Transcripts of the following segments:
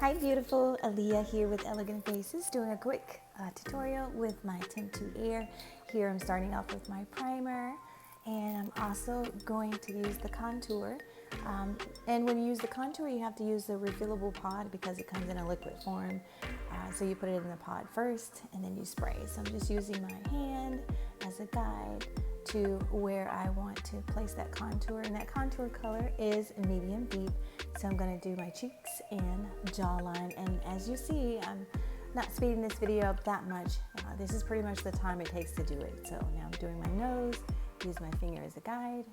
Hi beautiful, Aaliyah here with Elegant Faces, doing a quick tutorial with my Temptu Air. Here I'm starting off with my primer, and I'm also going to use the contour. And when you use the contour, you have to use the refillable pod because it comes in a liquid form. So you put it in the pod first and then you spray. So I'm just using my hand as a guide to where I want to place that contour, and that contour color is medium deep. So I'm going to do my cheeks and jawline, and as you see, I'm not speeding this video up that much. This is pretty much the time it takes to do it. So now I'm doing my nose, use my finger as a guide.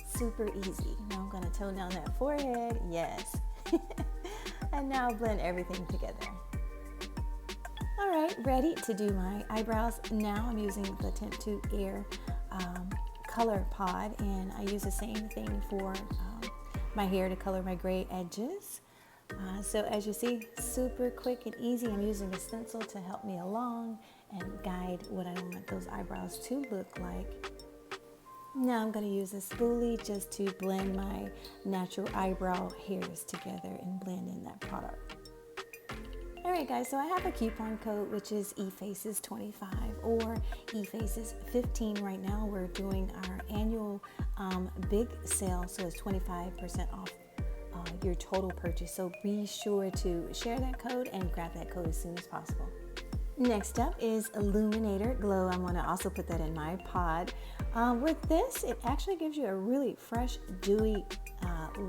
Super easy. Now I'm going to tone down that forehead, yes. And now blend everything together. All right, ready to do my eyebrows. Now I'm using the Temptu Air color pod, and I use the same thing for my hair to color my gray edges. So as you see, super quick and easy. I'm using a stencil to help me along and guide what I want those eyebrows to look like. Now I'm going to use a spoolie just to blend my natural eyebrow hairs together and blend in that product. Alright guys, so I have a coupon code which is eFaces25 or eFaces15 right now. We're doing our annual big sale, so it's 25% off your total purchase. So be sure to share that code and grab that code as soon as possible. Next up is Illuminator Glow. I'm going to also put that in my pod. With this, it actually gives you a really fresh, dewy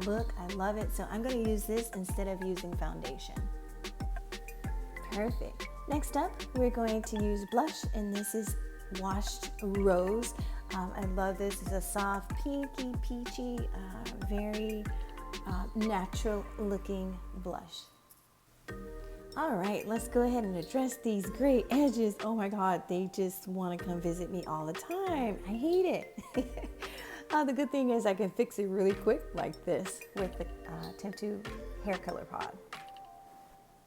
look. I love it. So I'm going to use this instead of using foundation. Perfect. Next up, we're going to use blush, and this is Washed Rose. I love this. It's a soft, pinky, peachy, very natural looking blush. All right, let's go ahead and address these gray edges. Oh my God, they just want to come visit me all the time. I hate it. The good thing is I can fix it really quick like this with the Temptu hair color pod.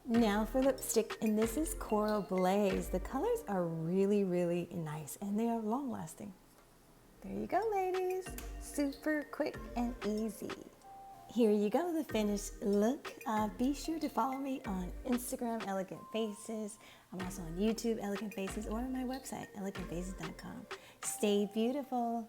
Now for lipstick, and this is Coral Blaze. The colors are really, really nice, and they are long lasting. There you go, ladies. Super quick and easy. Here you go, the finished look. Be sure to follow me on Instagram, Elegant Faces. I'm also on YouTube, Elegant Faces, or on my website, elegantfaces.com. Stay beautiful.